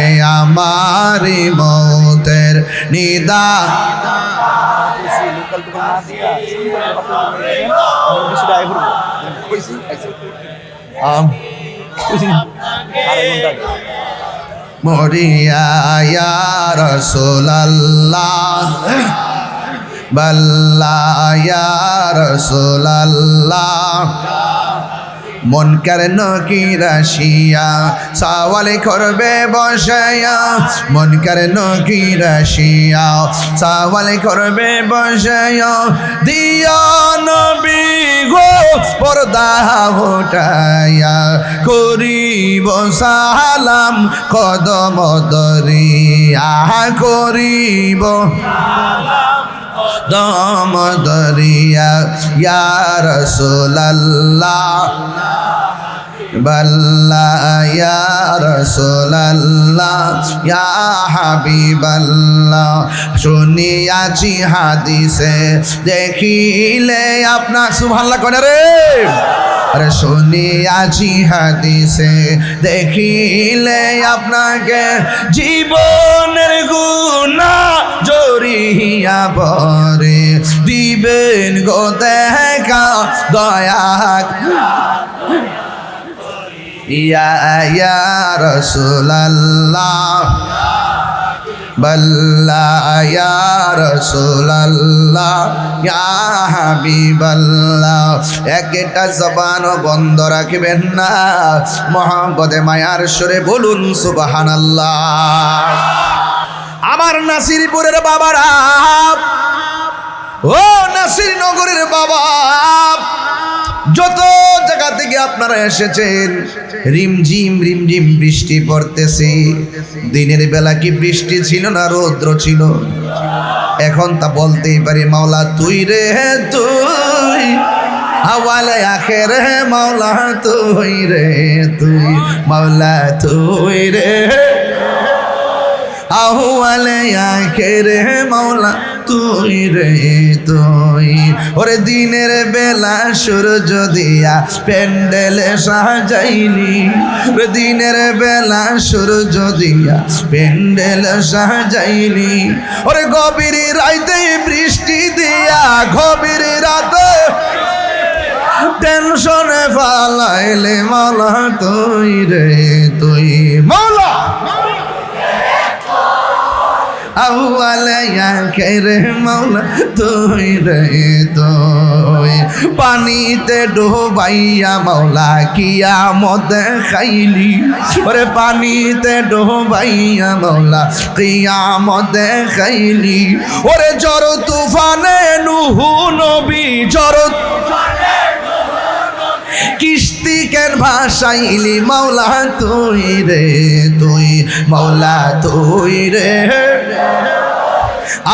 এ আমারি মৌতের নিদান। মরিয়া ইয়া রাসূলুল্লাহ বাল্লা ইয়া রাসূলুল্লাহ মনকার নকির আসিয়া সওয়াল করবে বসায়া মনকার নকির আসিয়া সওয়াল করবে বসায়া দিয়া নবী গো পর্দা উঠায়া করিব সালাম কদম দরিয়া করিব দম দরিয়া ইয়া রাসূলুল্লাহ বাল্লা ইয়া রাসূলুল্লাহ ইয়া হাবিবাল্লাহ শুনিয়াছি হাদিসে দেখিলে আপনার সুবহানাল্লাহ কোন রে আরে শুনিয়াছি হাদিসে দেখিলে আপনাকে জীবনের গুনাহ জড়িয়া পরে দিবেন গো দেখা দয়া ইয়া ইয়া রাসূলুল্লাহ বাল্লা ইয়া রাসূলুল্লাহ ইয়া হাবিবাল্লাহ একটা জবান বন্ধ রাখবেন না মহব্বতে মায়ার সুরে বলুন সুবহানাল্লাহ আমার নাসিরপুরের বাবারা ও নাসির নগরের বাবা যত জায়গা থেকে আপনারা এসেছেন রিমঝিম রিমঝিম বৃষ্টি পড়তেছে দিনের বেলা কি বৃষ্টি ছিল না রৌদ্র ছিল এখন তা বলতেই পারি মাওলা তুই রে তুই আওয়ালে আখেরে মাওলা তুই রে তুই মাওলা তুই রে আওয়ালে আখেরে মাওলা তুই রে তুই ওরে দিনের বেলা সূর্য দিয়া প্যান্ডেলে সাজাইলি ওরে দিনের বেলা সূর্য দিয়া প্যান্ডেলে সাজাইলি ওরে গভীর রাতে বৃষ্টি দিয়া গভীর রাতে টেনশনে ফালাইলে মাওলা তুই রে তুই মাওলা আউয়ালে আখেরে মাওলা তুই রে তুই পানিতে ডুবাইয়া মাওলা কিয়ামত খাইলি ওরে পানিতে ডুবাইয়া মাওলা কিয়ামত খাইলি ওরে ঝড় তুফানে নূহ নবী ঝড় কিস্তি কেন ভাসাইলি মাওলা তুই রে তুই মাওলা তুই রে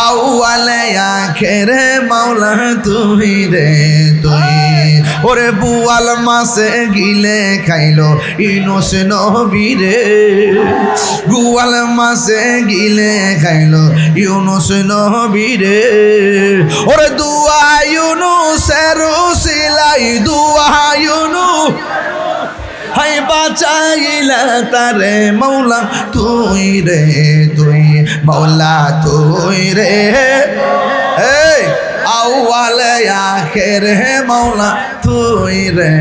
আউয়ালে আখেরে মাওলা তুই রে তুই ওরে বুয়াল মাসে গিলে খাইলো ইউনূস নবী রে বুয়াল মাসে গিলে খাইলো ইউনূস নবী রে ওরে দুয়া ইউনূসের উসিলাই দুয়া ইউনূস হাই বাঁচাইলা তারে মাওলা তুই রে তুই মাওলা তুই রে এই আউয়ালে আখেরে মাওলা তুই রে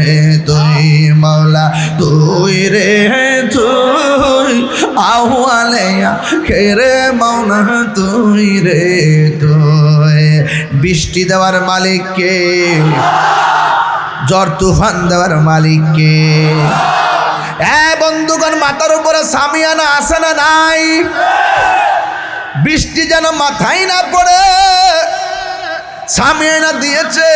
তুই মাওলা তুই রে তুই আউয়ালে আখেরে মাওলা তুই রে তুই বৃষ্টি দেওয়ার মালিক কে ঝড় তুফান দেওয়ার মালিক কে বন্ধুগণ মাথার উপরে সামিয়ানা আছে না নাই বৃষ্টি যেন মাথায় না পড়ে সামিয়ানা দিয়েছে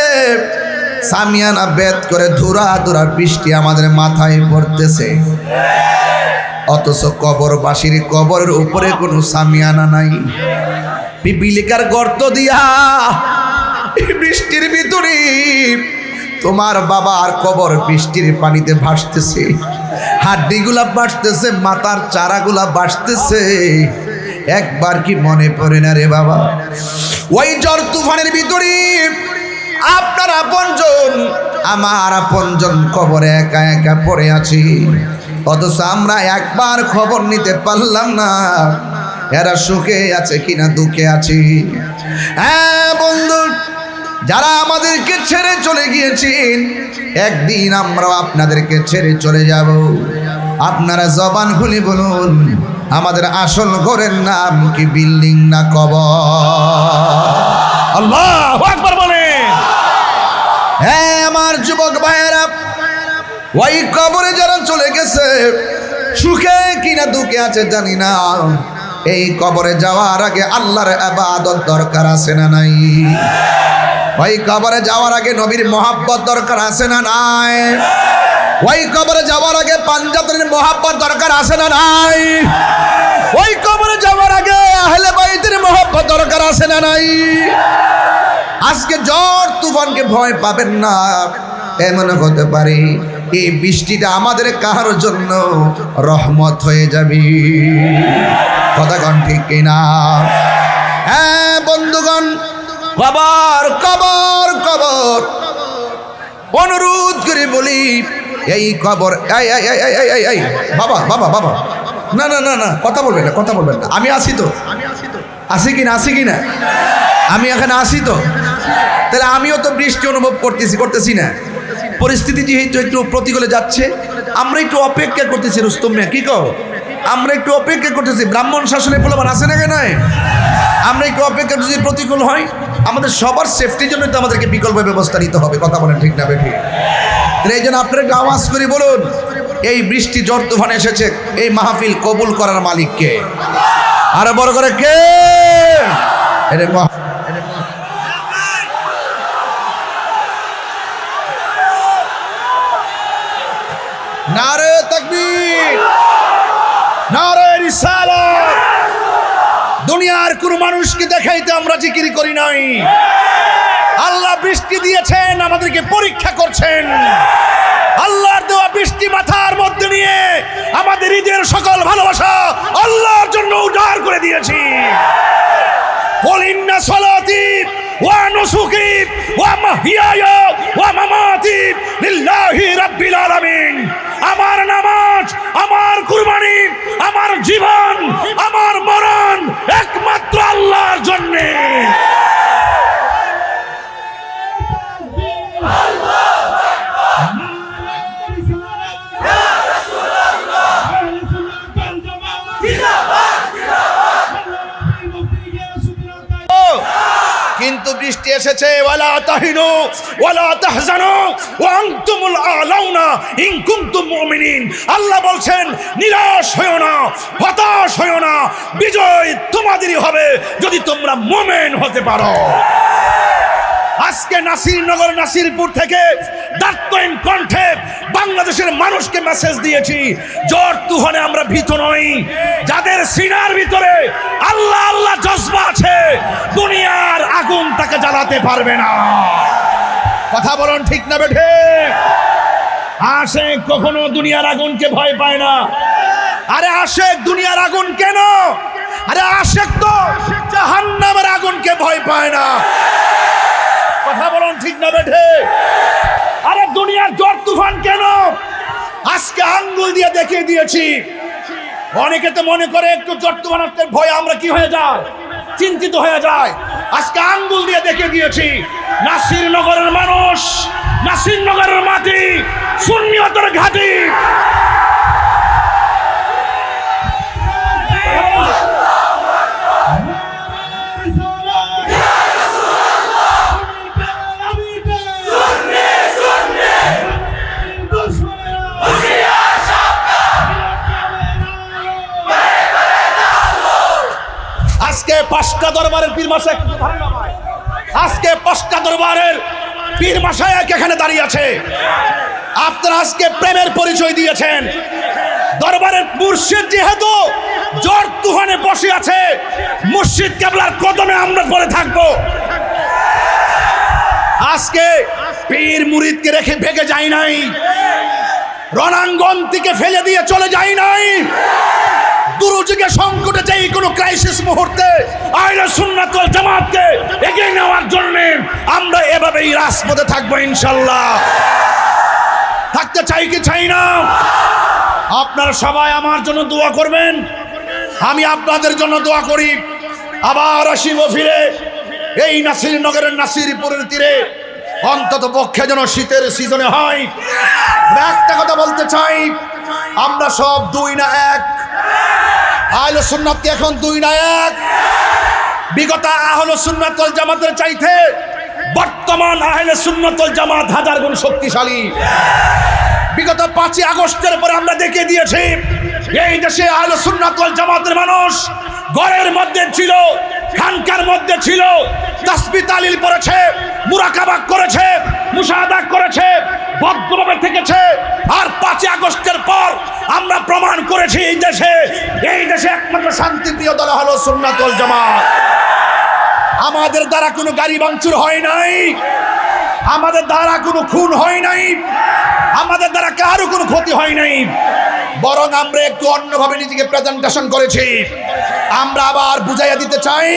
সামিয়ানা বেদ করে ধুরা ধুরা বৃষ্টি আমাদের মাথায় পড়তেছে অথচ কবরবাসীর কবরের উপরে কোনো সামিয়ানা নাই পিপিলিকার গর্ত দিয়া বৃষ্টির ভিতরে তোমার বাবার কবর বৃষ্টির পানিতে ভাসতেছে হাড্ডিগুলা ভাসতেছে মাথার চারাগুলা ভাসতেছে একবার কি মনে পড়ে না রে বাবা ওই ঝড় তুফানের ভিতরে আপনার আপনজন আমার আপনজন কবরে একা একা পড়ে আছি অথচ আমরা একবার খবর নিতে পারলাম না এরা সুখে আছে কিনা দুঃখে আছি হ্যাঁ বন্ধু যারা আমাদেরকে ছেড়ে চলে গিয়েছেন একদিন আমরাও আপনাদেরকে ছেড়ে চলে যাব আপনারা জবান খুলে বলুন আমাদের আসল ঘরের নাম কি বিল্ডিং না কবর? আল্লাহু আকবার বলেন। হ্যাঁ আমার যুবক ভাইয়েরা, ওই কবরে যারা চলে গেছে, সুখে কিনা দুঃখে আছে জানি না, এই কবরে যাওয়ার আগে আল্লাহর ইবাদত দরকার আছে না নাই? ওই কবরে যাওয়ার আগে নবীর মহাব্বত দরকার আছে না নাই? ওই কবরে যাওয়ার আগে পাঞ্জাবের মহাব্বত দরকার আছে না নাই? ওই কবরে যাওয়ার আগে আহলে বাইতের মহাব্বত দরকার আছে না নাই? আজকে ঝড় তুফানকে ভয় পাবেন না, এমন হতে পারে এই বৃষ্টিটা আমাদের কার জন্য রহমত হয়ে যাবে। কথা কন ঠিক কিনা? হ্যাঁ বন্ধুগণ, কবর কবর কবর, অনুরোধ করে বলি এই কবর, এই বাবা বাবা বাবা, না না না না, কথা বলবেন না, কথা বলবেন না। আমি আসি তো, আসি কিনা, আসি কিনা, আমি এখানে আসি তো, তাহলে আমিও তো বৃষ্টি অনুভব করতেছি না। পরিস্থিতি যেহেতু একটু প্রতিকূলে যাচ্ছে, আমরা একটু অপেক্ষা করতেছি। রুস্তম মিয়া কি কও? আমরা একটু অপেক্ষা করতেছি। ব্রাহ্মণ শাসনের প্রলোভন আছে না কেন? আমরা একটু অপেক্ষা, যদি প্রতিকূল হয় আমাদের সবার সেফটির জন্য তো আমাদেরকে বিকল্প ব্যবস্থা নিতে হবে। কথা বলেন ঠিক না বেঠিক? এই জন্য আপনারা একটু আওয়াজ করে বলুন, এই বৃষ্টি ঝড় তুফান এসেছে, এই মাহফিল কবুল করার মালিক কে? আরো বড় করে কে? নারে তাকবীর, নারে রিসালাত। দুনিয়ার কোন মানুষকে দেখাইতে আমরা জিকির করি নাই। আল্লাহ বৃষ্টি দিয়েছেন, আমাদেরকে পরীক্ষা করছেন। আল্লাহর দেওয়া বৃষ্টি মাথার মধ্যে নিয়ে আমাদের ঈদের সকল ভালোবাসা আল্লাহর জন্য উজাড় করে দিয়েছি। কুল ইন্না সালাতি ওয়া নুসুকি ওয়া মাহইয়ায়া ওয়া মামাতি লিল্লাহি রাব্বিল আলামিন। আমার নামাজ, আমার কুরবানি, আমার জীবন, আমার মরণ একমাত্র আল্লাহর জন্য। কিন্তু বৃষ্টি এসেছে, ওয়ালা তাহিনু ওয়ালা তাহজানু ওয়া আনতুমুল আলাউনা ইন কুনতুম মুমিনিন। আল্লাহ বলছেন, নিরাশ হয়ো না, হতাশ হয়ো না, বিজয় তোমাদেরই হবে যদি তোমরা মুমিন হতে পারো। আজকে নাসিরনগর, নাসিরপুর থেকে দার্তহীন কণ্ঠে বাংলাদেশের মানুষকে মেসেজ দিয়েছি, ঝড় তুফানে আমরা ভীত নই। যাদের সিনার ভিতরে আল্লাহ আল্লাহ জজবা আছে, দুনিয়ার আগুন তাকে জ্বালাতে পারবে না। কথা বলুন ঠিক না বেঠে? আশেক কখনো দুনিয়ার আগুনকে ভয় পায় না। আরে আশেক দুনিয়ার আগুন কেন? আরে আশেক তো জাহান্নামের আগুনকে ভয় পায় না। কথা বলুন ঠিক না বেঠে? আরে দুনিয়ার ঝড় তুফান কেন? আজকে আঙ্গুল দিয়ে দেখিয়ে দিয়েছি। অনেকে তো মনে করে একটু ঝড় তুফান আসতে ভয় আমরা কি হয়ে যায়, চিন্তিত হয়ে যায়। আজকে আঙ্গুল দিয়ে দেখিয়ে দিয়েছি, নাসিরনগরের মানুষ, নাসিরনগরের মাটি সুন্নিয়তের ঘাঁটি। আজকে পাঁচটা দরবারের পীর মাশায়েখ, আজকে পাঁচটা দরবারের পীর মাশায়েখ এখানে দাঁড়িয়ে আছে। আপনারা আজকে প্রেমের পরিচয় দিয়েছেন। দরবারের মুর্শিদ যেহেতু ঝড় তুফানে বসে আছে, মুর্শিদ কেবলার কদমে আমরা পড়ে থাকবো। আজকে পীর মুরিদকে রেখে ভেগে যাই নাই, রণাঙ্গন থেকে ফেলে দিয়ে চলে যাই নাই। দুরুযুগে সংকটে যেই কোনো ক্রাইসিস মুহূর্তে আহলে সুন্নাত ওয়াল জামাতকে এগিয়ে নেওয়ার জন্য আমরা এভাবেই রাজপথে থাকবো ইনশাআল্লাহ। থাকতে চাই কি চাই না? আপনারা সবাই আমার জন্য দোয়া করবেন, আমি আপনাদের জন্য দোয়া করি। আবার আসিব ফিরে এই নাসিরনগরের নাসিরপুরের তীরে, অন্তত পক্ষে যেন শীতের সিজনে হয়। একটা কথা বলতে চাই, আমরা সব দুই না এক। আহলে সুন্নাত কি এখন দুই না এক? বিগত আহলে সুন্নাত ওয়াল জামাতের চাইতে বর্তমান আহলে সুন্নাত ওয়াল জামাত হাজার গুণ শক্তিশালী। বিগত 5ই আগস্টের পরে আমরা দেখে দিয়েছি এই দেশে আহলে সুন্নাত ওয়াল জামাতের মানুষ ঘরের মধ্যে ছিল, খানকার মধ্যে ছিল, তাসবিহ তাহলিল পড়েছে, মুরাকাবা করেছে, মুশাহাদা করেছে, বদ্ধভাবে থেকেছে। আর 5ই আগস্টের পর আমরা প্রমাণ করেছি এই দেশে একমাত্র শান্তিপ্রিয় দল হলো সুন্নাত ওয়াল জামাত। আমাদের দ্বারা কোনো গাড়ি ভাঙচুর হয় নাই, আমাদের দ্বারা কোনো খুন হয় নাই, আমাদের দ্বারা কারো কোনো ক্ষতি হয় নাই, বরং আমরা একটু অন্যভাবে নিজেকে প্রেজেন্টেশন করেছি। আমরা আবার বুঝাইয়া দিতে চাই,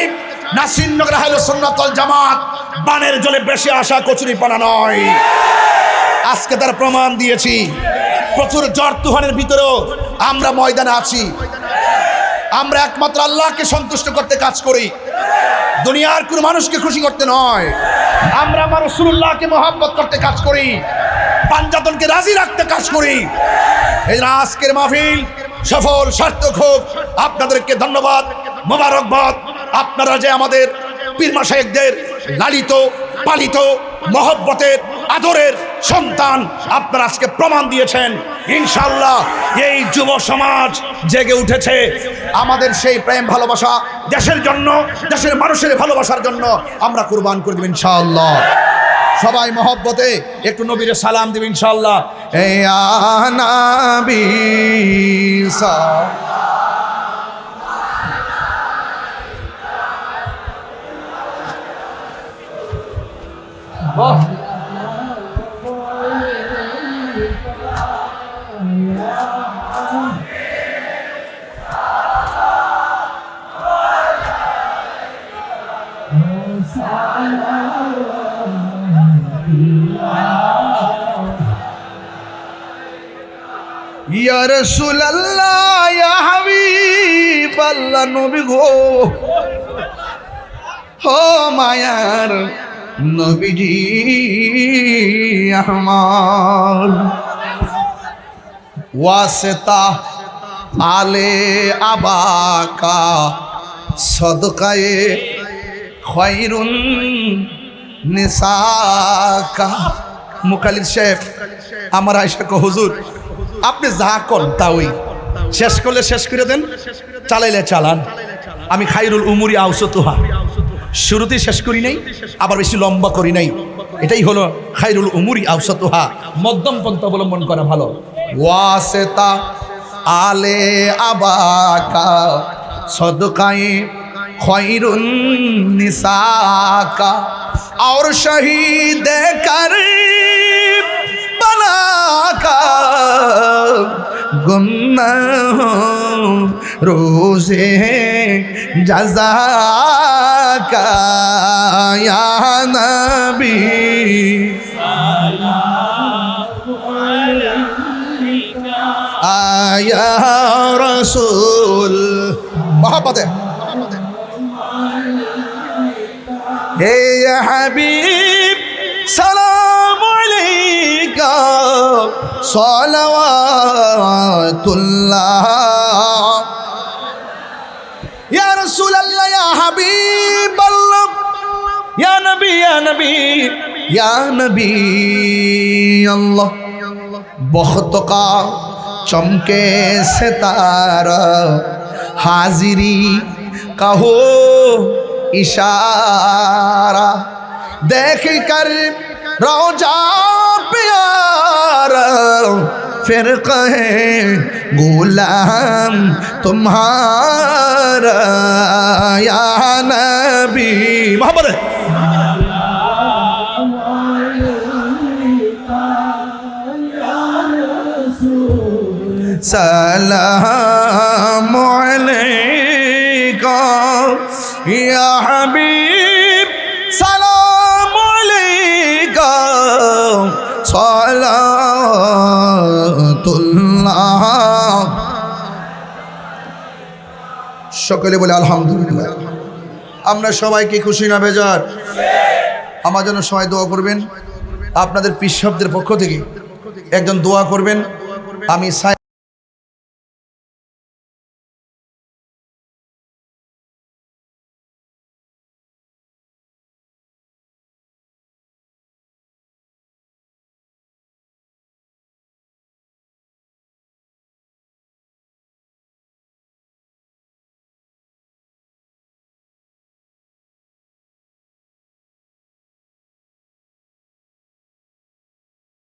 নাসিরনগর আহলে সুন্নাত ওয়াল জামাত বানের জলে বেশি আসা কচুরিপানা নয়। আজকে তার প্রমাণ দিয়েছি। প্রচুর ঝড় তুফানের ভিতরেও আমরা ময়দানে আছি। আমরা একমাত্র আল্লাহকে সন্তুষ্ট করতে কাজ করি, দুনিয়ার কোনো মানুষকে খুশি করতে নয়। আমরা আমার রাসূলুল্লাহকে মহব্বত করতে কাজ করি, পাঞ্জাতনকে রাজি রাখতে কাজ করি। এই জন্য আজকের মাহফিল সফল সার্থক হোক। আপনাদেরকে ধন্যবাদ, মোবারকবাদ। আপনারা যে আমাদের পীর মাশায়েখদের লালিত পালিত মহব্বতের আদরের সন্তান, আপনারা আজকে প্রমাণ দিয়েছেন। ইনশাআল্লাহ এই যুব সমাজ জেগে উঠেছে। আমাদের সেই প্রেম ভালোবাসা দেশের জন্য, দেশের মানুষের ভালোবাসার জন্য আমরা কুরবান করে দেব ইনশাআল্লাহ। সবাই মহব্বতে একটু নবীর সালাম দেব ইনশাআল্লাহ। এ নবী ইয়া রাসূলুল্লাহ ইয়া হাবিবাল্লাহ, নবী গো, ও মায়ার নবীজি আমার, ওয়াসিতা আলে আবাকা সদকায়ে খায়রুন নিসাকা। মুকাল্লিদ সাহেব আমার আয়েশা কো, হুজুর আপনি যা কন তাই শেষ করলে শেষ করে দেন, চালাইলে চালান। আমি খায়রুল উমুরি আওসাতুহা, শুরুতেই শেষ করি নাই, আবার বেশি লম্বা করি নাই। এটাই হলো খায়রুল উমুরি আওসাতুহা, মধ্যম পন্থা অবলম্বন করা ভালো। ওয়াসিতা আলে আবাকা সদকায়ে খায়রুন নিসাকা और शहीद कर बनाका गुनाह रोज़े जज़ा का या नबी आया रसूल। मोहब्बत है हे हबीब सलाम अलैका सलावतुल्लाह या रसूल अल्लाह या हबीब अल्लाह या नबी या नबी या नबी अल्लाह। बहुत का चमके सितारा हाजिरी कहो इशारा देख कर रोजा प्यारा फिर कहे गुलाम तुम्हारा या नबी। मोहब्बत है सलाम अलैका या हबीब सलाम अलैका सलावतुल्लाह। সকলে বলে আলহামদুলিল্লাহ। আমরা সবাইকে খুশি না বেজার? আমার জন্য সবাই দোয়া করবেন। আপনাদের পীর সাহেবদের পক্ষ থেকে একজন দোয়া করবেন। আমি